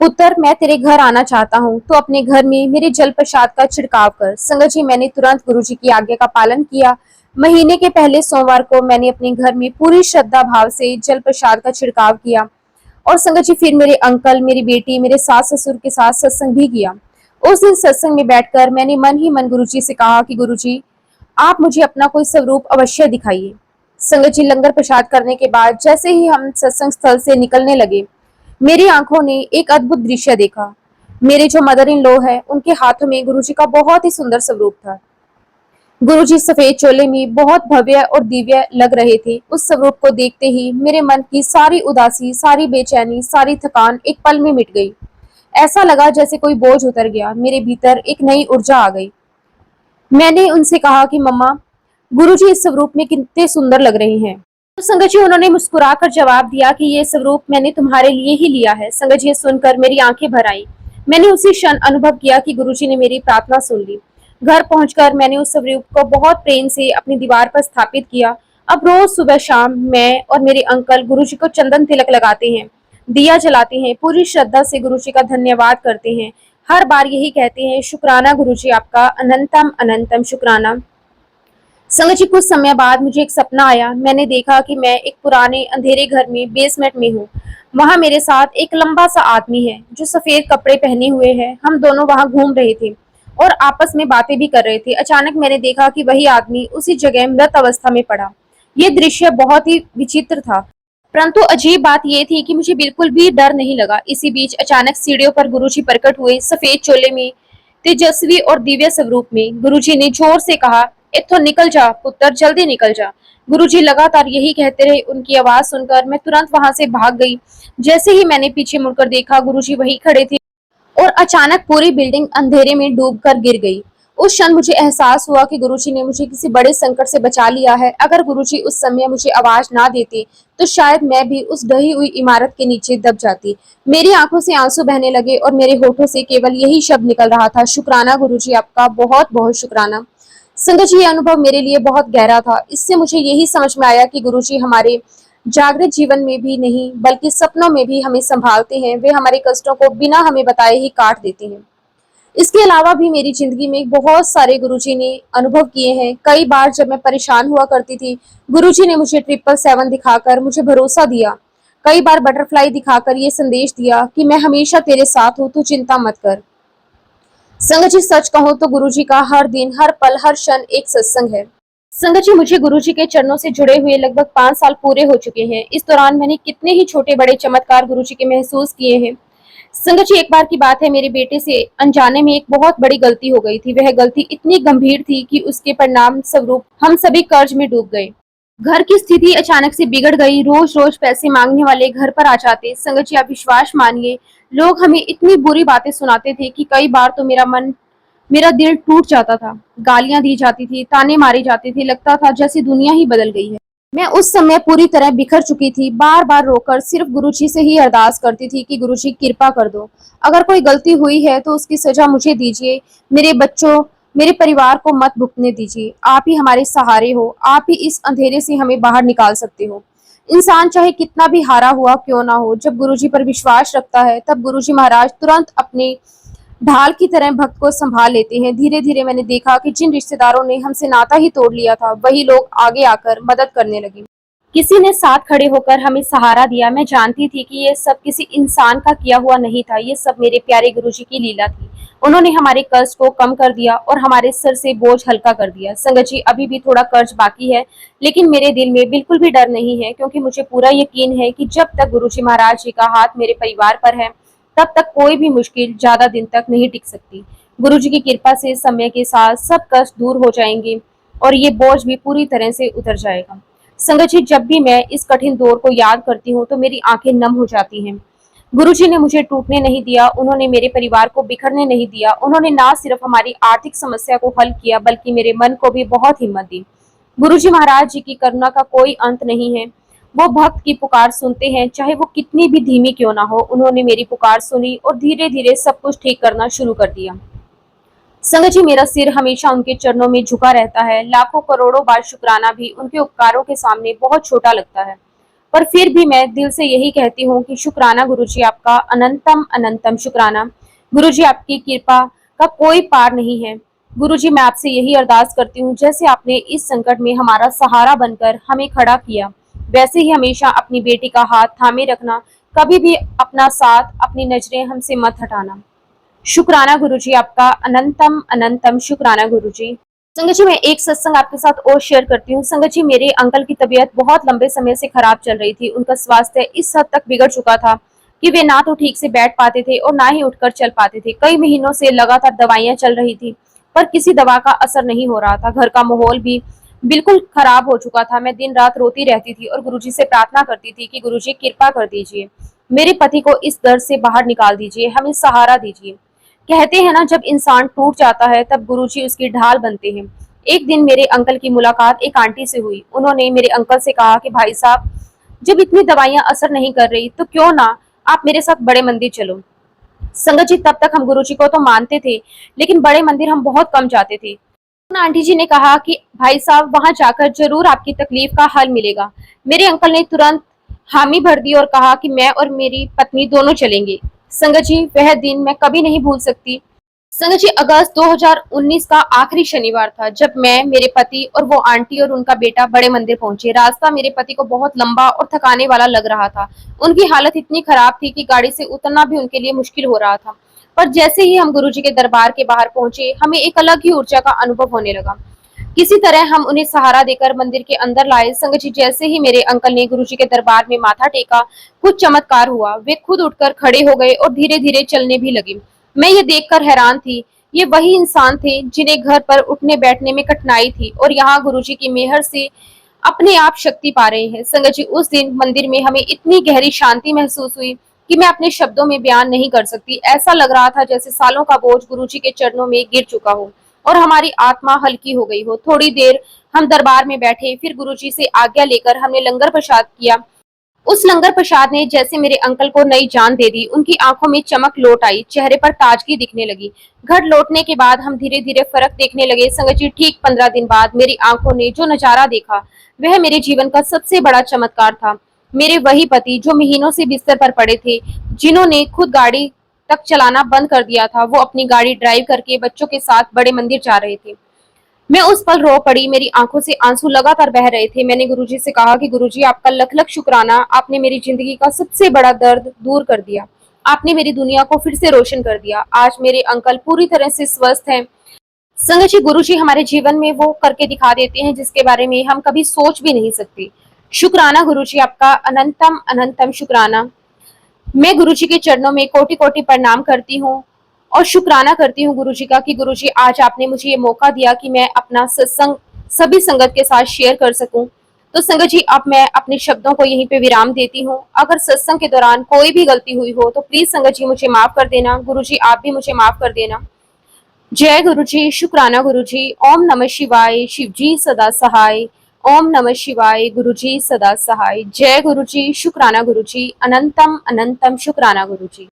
पुत्र, मैं तेरे घर आना चाहता हूँ, तो अपने घर में मेरे जल प्रसाद का छिड़काव कर। संगत जी, मैंने तुरंत गुरुजी की आज्ञा का पालन किया। महीने के पहले सोमवार को मैंने अपने घर में पूरी श्रद्धा भाव से जल प्रसाद का छिड़काव किया। और संगत जी, फिर मेरे अंकल, मेरी बेटी, मेरे सास ससुर के साथ सत्संग भी किया। उस दिन सत्संग में बैठकर मैंने मन ही मन गुरुजी से कहा कि गुरुजी, आप मुझे अपना कोई स्वरूप अवश्य दिखाइए। संगत जी, लंगर प्रसाद करने के बाद जैसे ही हम सत्संग स्थल से निकलने लगे, मेरी आंखों ने एक अद्भुत दृश्य देखा। मेरे जो मदर इन लॉ है, उनके हाथों में गुरुजी का बहुत ही सुंदर स्वरूप था। गुरुजी सफेद चोले में बहुत भव्य और दिव्य लग रहे थे। उस स्वरूप को देखते ही मेरे मन की सारी उदासी, सारी बेचैनी, सारी थकान एक पल में मिट गई। ऐसा लगा जैसे कोई बोझ उतर गया। मेरे भीतर एक नई ऊर्जा आ गई। मैंने उनसे कहा कि मम्मा, गुरुजी इस स्वरूप में कितने सुंदर लग रहे हैं। तो संगत जी, उन्होंने मुस्कुराकर जवाब दिया कि ये स्वरूप मैंने तुम्हारे लिए ही लिया है। संगत जी, सुनकर मेरी आंखें भर आईं। मैंने उसी क्षण अनुभव किया कि गुरुजी ने मेरी प्रार्थना सुन ली। घर पहुंचकर मैंने उस स्वरूप को बहुत प्रेम से अपनी दीवार पर स्थापित किया। अब रोज सुबह शाम मैं और मेरे अंकल गुरुजी को चंदन तिलक लगाते हैं, दिया जलाते हैं, पूरी श्रद्धा से गुरुजी का धन्यवाद करते हैं। हर बार यही कहते हैं, शुक्राना गुरुजी, आपका अनंतम अनंतम शुक्राना। संगत जी, कुछ समय बाद मुझे एक सपना आया। मैंने देखा कि मैं एक पुराने अंधेरे घर में बेसमेंट में हूँ। वहां मेरे साथ एक लंबा सा आदमी है जो सफेद कपड़े पहने हुए है। हम दोनों वहां घूम रहे थे और आपस में बातें भी कर रहे थे। अचानक मैंने देखा कि वही आदमी उसी जगह मृत अवस्था में पड़ा। ये दृश्य बहुत ही विचित्र था, परंतु अजीब बात यह थी कि मुझे बिल्कुल भी डर नहीं लगा। इसी बीच अचानक सीढ़ियों पर गुरुजी प्रकट हुए, सफेद चोले में, तेजस्वी और दिव्य स्वरूप में। गुरुजी ने जोर से कहा, इत्थों निकल जा पुत्र, जल्दी निकल जा। गुरुजी लगातार यही कहते रहे। उनकी आवाज सुनकर मैं तुरंत वहां से भाग गई। जैसे ही मैंने पीछे मुड़कर देखा, गुरुजी वहीं खड़े थे और अचानक पूरी बिल्डिंग अंधेरे में डूबकर गिर गई। उस क्षण मुझे एहसास हुआ कि गुरुजी ने मुझे किसी बड़े संकट से बचा लिया है। अगर गुरुजी उस समय मुझे आवाज ना देते तो शायद मैं भी उस ढही हुई इमारत के नीचे दब जाती। मेरी आंखों से आंसू बहने लगे और मेरे होठों से केवल यही शब्द निकल रहा था, शुक्राना गुरुजी, आपका बहुत बहुत शुक्राना। संगत जी, ये अनुभव मेरे लिए बहुत गहरा था। इससे मुझे यही समझ में आया कि गुरुजी हमारे जागृत जीवन में भी नहीं बल्कि सपनों में भी हमें संभालते हैं। वे हमारे कष्टों को बिना हमें बताए ही काट देते हैं। इसके अलावा भी मेरी जिंदगी में बहुत सारे गुरुजी ने अनुभव किए हैं। कई बार जब मैं परेशान हुआ करती थी, गुरुजी ने मुझे 777 दिखाकर मुझे भरोसा दिया। कई बार बटरफ्लाई दिखाकर ये संदेश दिया कि मैं हमेशा तेरे साथ हूँ, तू चिंता मत कर। संगत जी, सच कहूँ तो गुरुजी का हर दिन, हर पल, हर क्षण एक सत्संग है। संगत जी, मुझे गुरुजी के चरणों से जुड़े हुए लगभग 5 साल पूरे हो चुके हैं। इस दौरान मैंने कितने ही छोटे बड़े चमत्कार गुरुजी के महसूस किए हैं। संगत जी, एक बार की बात है, मेरे बेटे से अनजाने में एक बहुत बड़ी गलती हो गई थी। वह गलती इतनी गंभीर थी कि उसके परिणाम स्वरूप हम सभी कर्ज में डूब गए। घर की स्थिति अचानक से बिगड़ गई, रोज रोज पैसे मांगने वाले घर पर आ जाते। संगत जी, आप विश्वास मानिए, लोग हमें इतनी बुरी बातें सुनाते थे कि कई बार तो मेरा दिल टूट जाता था। गालियां दी जाती थी, ताने मारे जाते थे, लगता था जैसे दुनिया ही बदल गई है। मैं उस समय पूरी तरह बिखर चुकी थी, बार बार रोकर सिर्फ गुरुजी से ही अरदास करती थी कि गुरुजी कृपा कर दो, अगर कोई गलती हुई है तो उसकी सजा मुझे दीजिए, मेरे बच्चों, मेरे परिवार को मत भुगतने दीजिए। आप ही हमारे सहारे हो, आप ही इस अंधेरे से हमें बाहर निकाल सकते हो। इंसान चाहे कितना भी हारा हुआ क्यों ना हो, जब गुरुजी पर विश्वास रखता है तब गुरुजी महाराज तुरंत अपने ढाल की तरह भक्त को संभाल लेते हैं। धीरे धीरे मैंने देखा कि जिन रिश्तेदारों ने हमसे नाता ही तोड़ लिया था, वही लोग आगे आकर मदद करने लगे। किसी ने साथ खड़े होकर हमें सहारा दिया। मैं जानती थी कि ये सब किसी इंसान का किया हुआ नहीं था, ये सब मेरे प्यारे गुरुजी की लीला थी। उन्होंने हमारे कर्ज को कम कर दिया और हमारे सर से बोझ हल्का कर दिया। संगत जी, अभी भी थोड़ा कर्ज बाकी है, लेकिन मेरे दिल में बिल्कुल भी डर नहीं है, क्योंकि मुझे पूरा यकीन है कि जब तक गुरुजी महाराज जी का हाथ मेरे परिवार पर है, तब तक कोई भी मुश्किल ज्यादा दिन तक नहीं टिक सकती। गुरुजी की कृपा से समय के साथ सब कष्ट दूर हो जाएंगे और ये बोझ भी पूरी तरह से उतर जाएगा। संगत जी, जब भी मैं इस कठिन दौर को याद करती हूँ तो मेरी आंखें नम हो जाती हैं। गुरुजी ने मुझे टूटने नहीं दिया, उन्होंने मेरे परिवार को बिखरने नहीं दिया, उन्होंने ना सिर्फ हमारी आर्थिक समस्या को हल किया, बल्कि मेरे मन को भी बहुत हिम्मत दी। गुरुजी महाराज जी की करुणा का कोई अंत नहीं है। वो भक्त की पुकार सुनते हैं, चाहे वो कितनी भी धीमी क्यों ना हो। उन्होंने मेरी पुकार सुनी और धीरे धीरे सब कुछ ठीक करना शुरू कर दिया। संगत जी, मेरा सिर हमेशा उनके चरणों में झुका रहता है। लाखों करोड़ों बार शुक्राना भी उनके उपकारों के सामने बहुत छोटा लगता है, पर फिर भी मैं दिल से यही कहती हूँ कि शुक्राना गुरुजी आपका, अनंतम अनंतम शुक्राना। गुरुजी, आपकी कृपा का कोई पार नहीं है। गुरुजी, मैं आपसे यही अरदास करती हूँ, जैसे आपने इस संकट में हमारा सहारा बनकर हमें खड़ा किया, वैसे ही हमेशा अपनी बेटी का हाथ थामे रखना, कभी भी अपना साथ, अपनी नजरें हमसे मत हटाना। शुक्राना गुरुजी आपका, अनंतम अनंतम शुक्राना गुरुजी। संगत जी, मैं एक सत्संग आपके साथ और शेयर करती हूँ। संगत जी, मेरे अंकल की तबीयत बहुत लंबे समय से खराब चल रही थी। उनका स्वास्थ्य इस हद तक बिगड़ चुका था कि वे ना तो ठीक से बैठ पाते थे और ना ही उठकर चल पाते थे। कई महीनों से लगातार दवाइयां चल रही थी, पर किसी दवा का असर नहीं हो रहा था। घर का माहौल भी बिल्कुल खराब हो चुका था। मैं दिन रात रोती रहती थी और गुरुजी से प्रार्थना करती थी कि गुरुजी कृपा कर दीजिए, मेरे पति को इस दर्द से बाहर निकाल दीजिए, हमें सहारा दीजिए। कहते हैं ना, जब इंसान टूट जाता है तब गुरुजी उसकी ढाल बनते हैं। एक दिन मेरे अंकल की मुलाकात एक आंटी से हुई। उन्होंने मेरे अंकल से कहा कि भाई साहब, जब इतनी दवाइयां असर नहीं कर रही तो क्यों ना आप मेरे साथ बड़े मंदिर चलो। संगत जी, तब तक हम गुरुजी को तो मानते थे, लेकिन बड़े मंदिर हम बहुत कम जाते थे। उन आंटी जी ने कहा कि भाई साहब, वहां जाकर जरूर आपकी तकलीफ का हल मिलेगा। मेरे अंकल ने तुरंत हामी भर दी और कहा कि मैं और मेरी पत्नी दोनों चलेंगे। संगत जी, वह दिन मैं कभी नहीं भूल सकती। संगत जी, अगस्त 2019 का आखिरी शनिवार था जब मैं, मेरे पति और वो आंटी और उनका बेटा बड़े मंदिर पहुंचे। रास्ता मेरे पति को बहुत लंबा और थकाने वाला लग रहा था। उनकी हालत इतनी खराब थी कि गाड़ी से उतरना भी उनके लिए मुश्किल हो रहा था। पर जैसे ही हम गुरुजी के दरबार के बाहर पहुंचे, हमें एक अलग ही ऊर्जा का अनुभव होने लगा। किसी तरह हम उन्हें सहारा देकर मंदिर के अंदर लाए। संगत जी, जैसे ही मेरे अंकल ने गुरुजी के दरबार में माथा टेका, कुछ चमत्कार हुआ। वे खुद उठकर खड़े हो गए और धीरे धीरे चलने भी लगे। मैं ये देखकर हैरान थी। ये वही इंसान थे जिन्हें घर पर उठने बैठने में कठिनाई थी और यहाँ गुरुजी की मेहर से अपने आप शक्ति पा रहे हैं। संगत जी, उस दिन मंदिर में हमें इतनी गहरी शांति महसूस हुई कि मैं अपने शब्दों में बयान नहीं कर सकती। ऐसा लग रहा था जैसे सालों का बोझ गुरुजी के चरणों में गिर चुका हो और हमारी आत्मा हल्की हो गई हो। थोड़ी देर हम दरबार में बैठे, फिर गुरुजी से आज्ञा लेकर हमने लंगर प्रसाद किया। उस लंगर प्रसाद ने जैसे मेरे अंकल को नई जान दे दी। उनकी आंखों में चमक लौट आई, चेहरे पर ताजगी दिखने लगी। घर लौटने के बाद हम धीरे धीरे फर्क देखने लगे। संगत जी, ठीक 15 दिन बाद मेरी आंखों ने जो नजारा देखा, वह मेरे जीवन का सबसे बड़ा चमत्कार था। मेरे वही पति जो महीनों से बिस्तर पर पड़े थे, जिन्होंने खुद गाड़ी तक चलाना बंद कर दिया था, वो अपनी गाड़ी ड्राइव करके बच्चों के साथ बड़े मंदिर जा रहे थे। मैं उस पल रो पड़ी, मेरी आंखों से आंसू लगातार बह रहे थे। मैंने गुरुजी से कहा कि गुरुजी, आपका लख लख शुक्राना, आपने मेरी जिंदगी का सबसे बड़ा दर्द दूर कर दिया। आपने मेरी दुनिया को फिर से रोशन कर दिया। आज मेरे अंकल पूरी तरह से स्वस्थ हैं। संगत जी, गुरुजी हमारे जीवन में वो करके दिखा देते हैं जिसके बारे में हम कभी सोच भी नहीं सकते। शुक्राना गुरुजी आपका, अनंतम अनंतम शुक्राना। मैं गुरुजी के चरणों में कोटि कोटि प्रणाम करती हूँ और शुक्राना करती हूँ गुरुजी का कि गुरुजी, आज आपने मुझे ये मौका दिया कि मैं अपना सत्संग सभी संगत के साथ शेयर कर सकूं। तो संगत जी अब मैं अपने शब्दों को यहीं पे विराम देती हूँ। अगर सत्संग के दौरान कोई भी गलती हुई हो तो प्लीज संगत जी मुझे माफ कर देना। गुरु जी आप भी मुझे माफ कर देना। जय गुरु जी, शुक्राना गुरु जी। ओम नमः शिवाय, शिव जी सदा सहाय। ओम नमः शिवाय, गुरु जी सदा सहाय। जय गुरु जी, शुक्राना गुरु जी। अनंतम अनंतम शुक्राना गुरु जी।